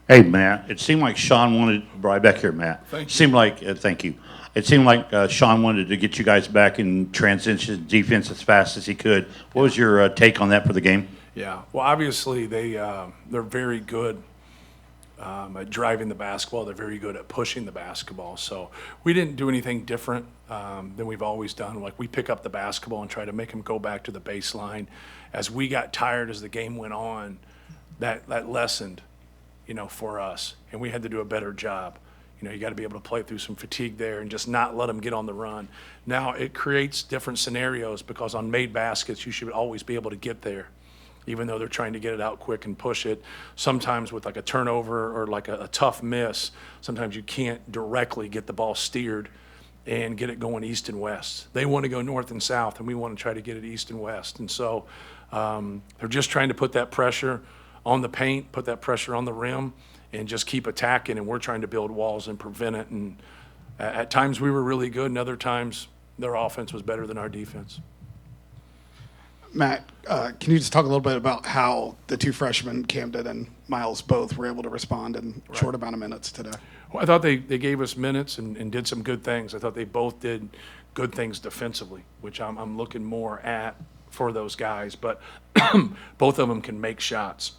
Hey, Matt, it seemed like Sean wanted, right back here, Matt. Thank you. Seemed like, thank you. It seemed like Sean wanted to get you guys back in transition defense as fast as he could. What was your take on that for the game? Yeah. Well, obviously they're very good at driving the basketball. They're very good at pushing the basketball. So we didn't do anything different than we've always done. Like we pick up the basketball and try to make them go back to the baseline. As we got tired as the game went on, that lessened, for us, and we had to do a better job. You got to be able to play through some fatigue there and just not let them get on the run. Now it creates different scenarios because on made baskets you should always be able to get there, even though they're trying to get it out quick and push it. Sometimes with like a turnover or like a tough miss, sometimes you can't directly get the ball steered and get it going east and west. They want to go north and south, and we want to try to get it east and west. And so they're just trying to put that pressure on the paint, put that pressure on the rim, and just keep attacking. And we're trying to build walls and prevent it. And at times we were really good, and other times their offense was better than our defense. Matt, can you just talk a little bit about how the two freshmen, Camden and Miles, both were able to respond in a short amount of minutes today? Well, I thought they gave us minutes and did some good things. I thought they both did good things defensively, which I'm looking more at for those guys. But both of them can make shots.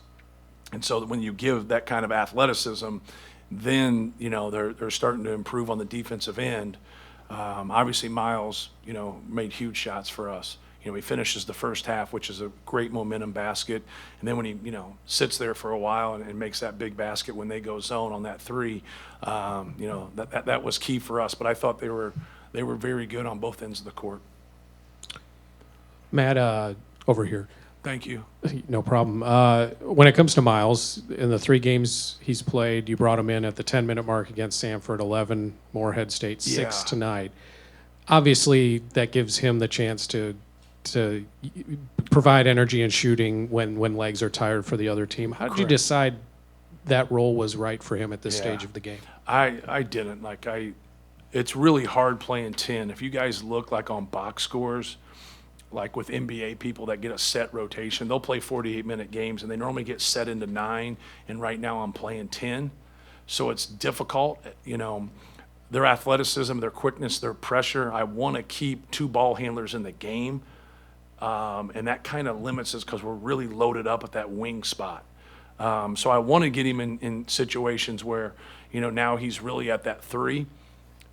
And so when you give that kind of athleticism, then, they're starting to improve on the defensive end. Obviously, Miles, made huge shots for us. He finishes the first half, which is a great momentum basket. And then when he, sits there for a while and makes that big basket when they go zone on that three, that was key for us. But I thought they were very good on both ends of the court. Matt, over here. Thank you. No problem. When it comes to Miles, in the 3 games he's played, you brought him in at the 10-minute mark against Samford, 11, Morehead State, 6 Yeah. tonight. Obviously, that gives him the chance to provide energy and shooting when legs are tired for the other team. How did you Correct. decide that role was right for him at this Yeah. stage of the game? I didn't. It's really hard playing 10. If you guys look like on box scores, like with NBA people that get a set rotation, they'll play 48-minute games, and they normally get set into 9, and right now I'm playing 10. So it's difficult, their athleticism, their quickness, their pressure. I want to keep 2 ball handlers in the game, and that kind of limits us because we're really loaded up at that wing spot. So I want to get him in situations where, now he's really at that 3,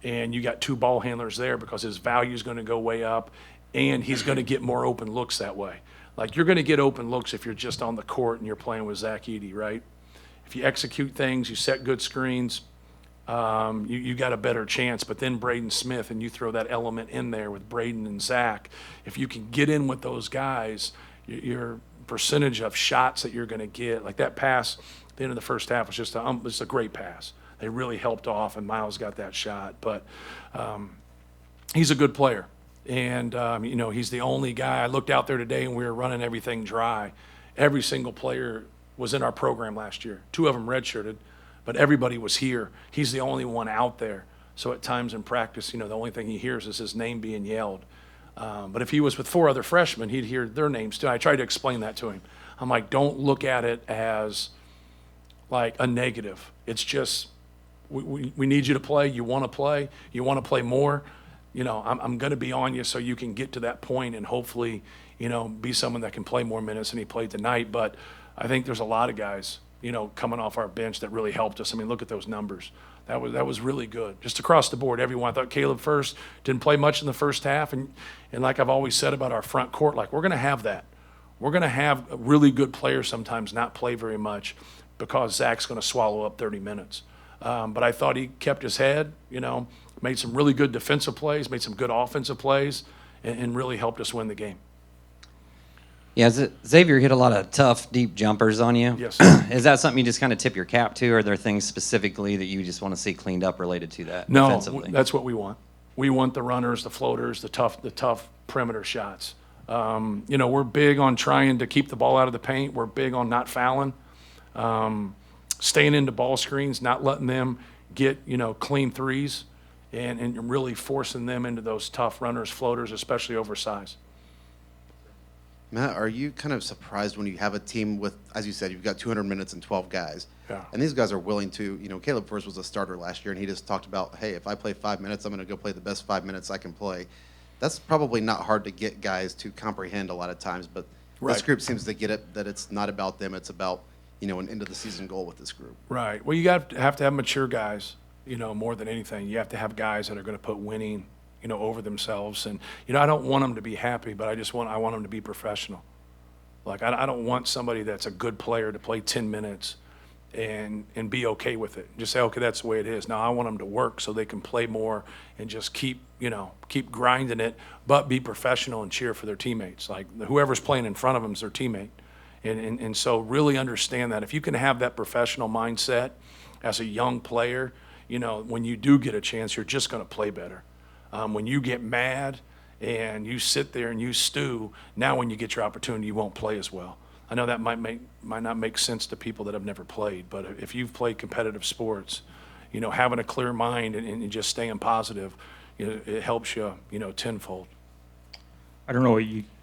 and you got 2 ball handlers there because his value is going to go way up, and he's going to get more open looks that way. Like you're going to get open looks if you're just on the court and you're playing with Zach Edey, right? If you execute things, you set good screens, you got a better chance. But then Braden Smith, and you throw that element in there with Braden and Zach, if you can get in with those guys, your percentage of shots that you're going to get, like that pass at the end of the first half was just a great pass. They really helped off, and Miles got that shot. But he's a good player. And, he's the only guy. I looked out there today, and we were running everything dry. Every single player was in our program last year. 2 of them redshirted, but everybody was here. He's the only one out there. So at times in practice, the only thing he hears is his name being yelled. But if he was with 4 other freshmen, he'd hear their names too. I tried to explain that to him. I'm like, don't look at it as like a negative. It's just we need you to play. You want to play. You want to play more. I'm going to be on you so you can get to that point and hopefully, be someone that can play more minutes than he played tonight. But I think there's a lot of guys, coming off our bench that really helped us. I mean, look at those numbers. That was really good. Just across the board, everyone. I thought Caleb first didn't play much in the first half. And like I've always said about our front court, like we're going to have that. We're going to have really good players sometimes not play very much because Zach's going to swallow up 30 minutes. But I thought he kept his head, made some really good defensive plays, made some good offensive plays, and really helped us win the game. Yeah, Xavier hit a lot of tough, deep jumpers on you. Yes. Is that something you just kind of tip your cap to, or are there things specifically that you just want to see cleaned up related to that No, defensively? that's what we want. We want the runners, the floaters, the tough perimeter shots. We're big on trying to keep the ball out of the paint. We're big on not fouling, staying into ball screens, not letting them get, clean threes, and really forcing them into those tough runners, floaters, especially oversized. Matt, are you kind of surprised when you have a team with, as you said, you've got 200 minutes and 12 guys, Yeah. and these guys are willing to, Caleb first was a starter last year, and he just talked about, hey, if I play 5 minutes, I'm going to go play the best 5 minutes I can play. That's probably not hard to get guys to comprehend a lot of times, but Right. this group seems to get it, that it's not about them, it's about, an end-of-the-season goal with this group. Right. Well, you have to have mature guys, more than anything. You have to have guys that are going to put winning, over themselves. And, I don't want them to be happy, but I want them to be professional. Like, I don't want somebody that's a good player to play 10 minutes and be okay with it. Just say, okay, that's the way it is. Now I want them to work so they can play more and just keep grinding it, but be professional and cheer for their teammates. Like, whoever's playing in front of them is their teammate. And so really understand that. If you can have that professional mindset as a young player, when you do get a chance, you're just going to play better. When you get mad and you sit there and you stew, now when you get your opportunity, you won't play as well. I know that might not make sense to people that have never played, but if you've played competitive sports, having a clear mind and just staying positive, it helps you, tenfold. I don't know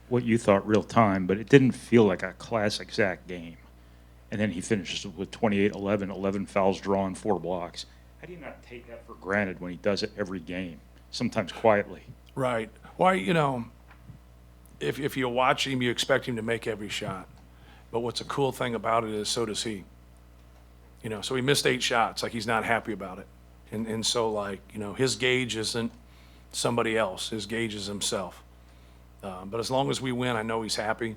what you thought real time, but it didn't feel like a classic Zach game. And then he finishes with 28-11, 11 fouls drawn, 4 blocks. How do you not take that for granted when he does it every game, sometimes quietly? Right. Well, if you watch him, you expect him to make every shot. But what's a cool thing about it is so does he. So he missed 8 shots. Like, he's not happy about it. And so, his gauge isn't somebody else. His gauge is himself. But as long as we win, I know he's happy.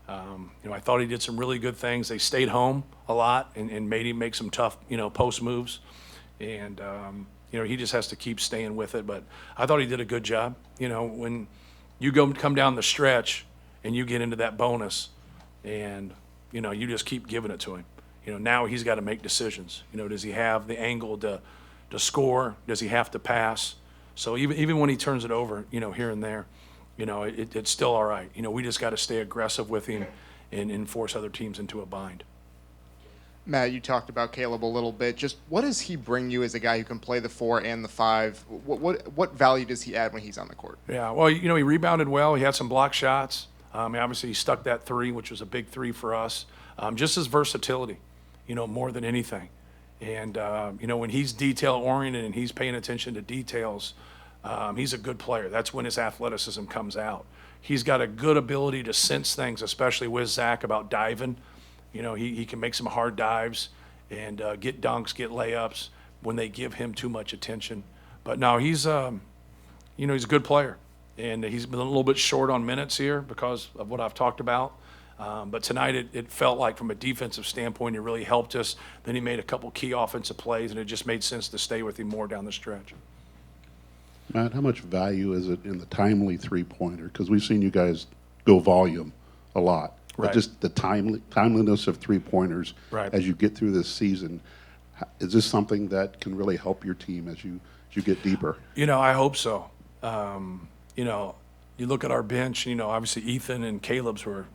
I thought he did some really good things. They stayed home a lot and made him make some tough, post moves. And, he just has to keep staying with it. But I thought he did a good job. When you come down the stretch and you get into that bonus and, you just keep giving it to him. Now he's got to make decisions. Does he have the angle to score? Does he have to pass? So even when he turns it over, here and there, it's still all right. We just got to stay aggressive with him and force other teams into a bind. Matt, you talked about Caleb a little bit. Just what does he bring you as a guy who can play the 4 and the 5? What value does he add when he's on the court? Yeah, well, he rebounded well. He had some block shots. Obviously, he stuck that 3, which was a big 3 for us. Just his versatility, more than anything. And, when he's detail-oriented and he's paying attention to details, he's a good player. That's when his athleticism comes out. He's got a good ability to sense things, especially with Zach about diving. He can make some hard dives and get dunks, get layups when they give him too much attention. But no, he's a good player. And he's been a little bit short on minutes here because of what I've talked about. But tonight it felt like from a defensive standpoint, it really helped us. Then he made a couple key offensive plays, and it just made sense to stay with him more down the stretch. Matt, how much value is it in the timely three-pointer? Because we've seen you guys go volume a lot. Right. But just the timeliness of three-pointers Right. as you get through this season, is this something that can really help your team as you get deeper? I hope so. You look at our bench, obviously Ethan and Caleb's were,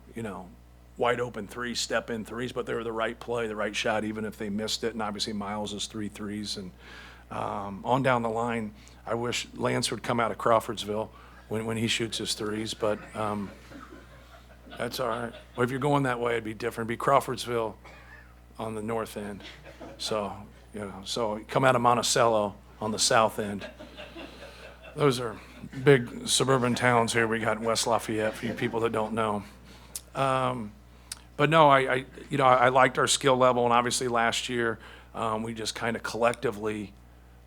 wide open threes, step-in threes, but they were the right play, the right shot, even if they missed it. And obviously Miles is 3 threes. And on down the line, I wish Lance would come out of Crawfordsville when he shoots his threes, but that's all right. Well, if you're going that way, it'd be different. It'd be Crawfordsville on the north end. So, so come out of Monticello on the south end. Those are big suburban towns here we got in West Lafayette for you people that don't know. But no, I liked our skill level, and obviously last year we just kind of collectively,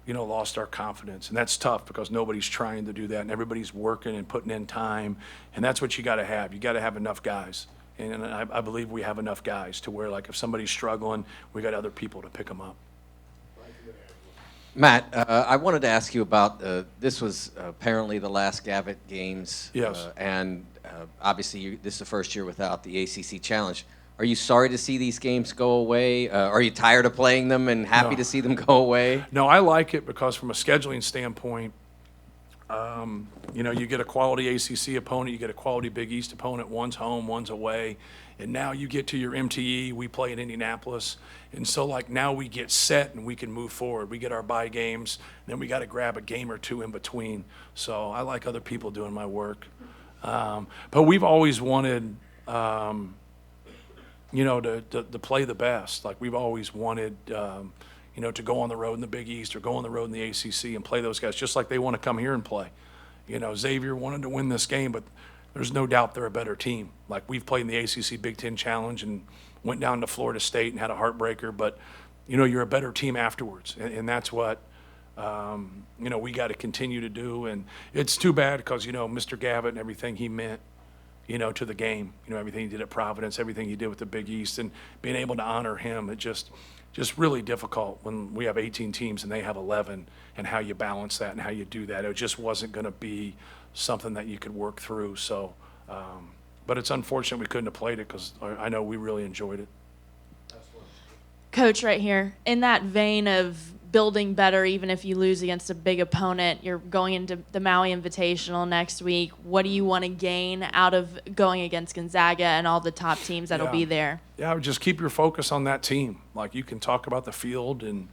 lost our confidence, and that's tough because nobody's trying to do that, and everybody's working and putting in time, and that's what you got to have. You got to have enough guys, and I believe we have enough guys to where, like, if somebody's struggling, we got other people to pick them up. Matt, I wanted to ask you about this was apparently the last Gavitt Games. Yes. And obviously this is the first year without the ACC Challenge. Are you sorry to see these games go away? Are you tired of playing them and happy No. to see them go away? No, I like it because from a scheduling standpoint, you get a quality ACC opponent, you get a quality Big East opponent, one's home, one's away, and now you get to your MTE, we play in Indianapolis, and so now we get set and we can move forward. We get our bye games, then we got to grab a game or two in between. So I like other people doing my work. But we've always wanted, you know, to play the best. Like we've always wanted, you know, to go on the road in the Big East or go on the road in the ACC and play those guys just like they want to come here and play. You know, Xavier wanted to win this game, but there's no doubt they're a better team. Like we've played in the ACC Big Ten Challenge and went down to Florida State and had a heartbreaker, but, you know, you're a better team afterwards. And that's what, you know, we got to continue to do. And it's too bad because, you know, Mr. Gavitt and everything he meant, you know, to the game, you know, everything he did at Providence, everything he did with the Big East, and being able to honor him, it just really difficult when we have 18 teams and they have 11, and how you balance that and how you do that. It just wasn't going to be something that you could work through. So, but it's unfortunate we couldn't have played it because I know we really enjoyed it. Coach, right here, in that vein of building better, even if you lose against a big opponent, you're going into the Maui Invitational next week. What do you want to gain out of going against Gonzaga and all the top teams that'll be there? Yeah, just keep your focus on that team. Like you can talk about the field, and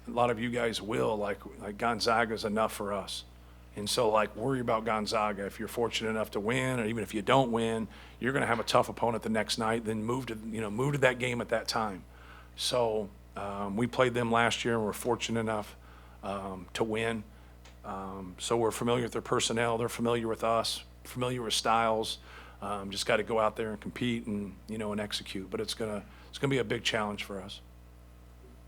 a lot of you guys will. Like Gonzaga's enough for us. And so, like, worry about Gonzaga. If you're fortunate enough to win, or even if you don't win, you're going to have a tough opponent the next night. Then move to that game at that time. So we played them last year, and we're fortunate enough to win. So we're familiar with their personnel. They're familiar with us, familiar with styles. Just got to go out there and compete and, you know, and execute. But it's gonna be a big challenge for us.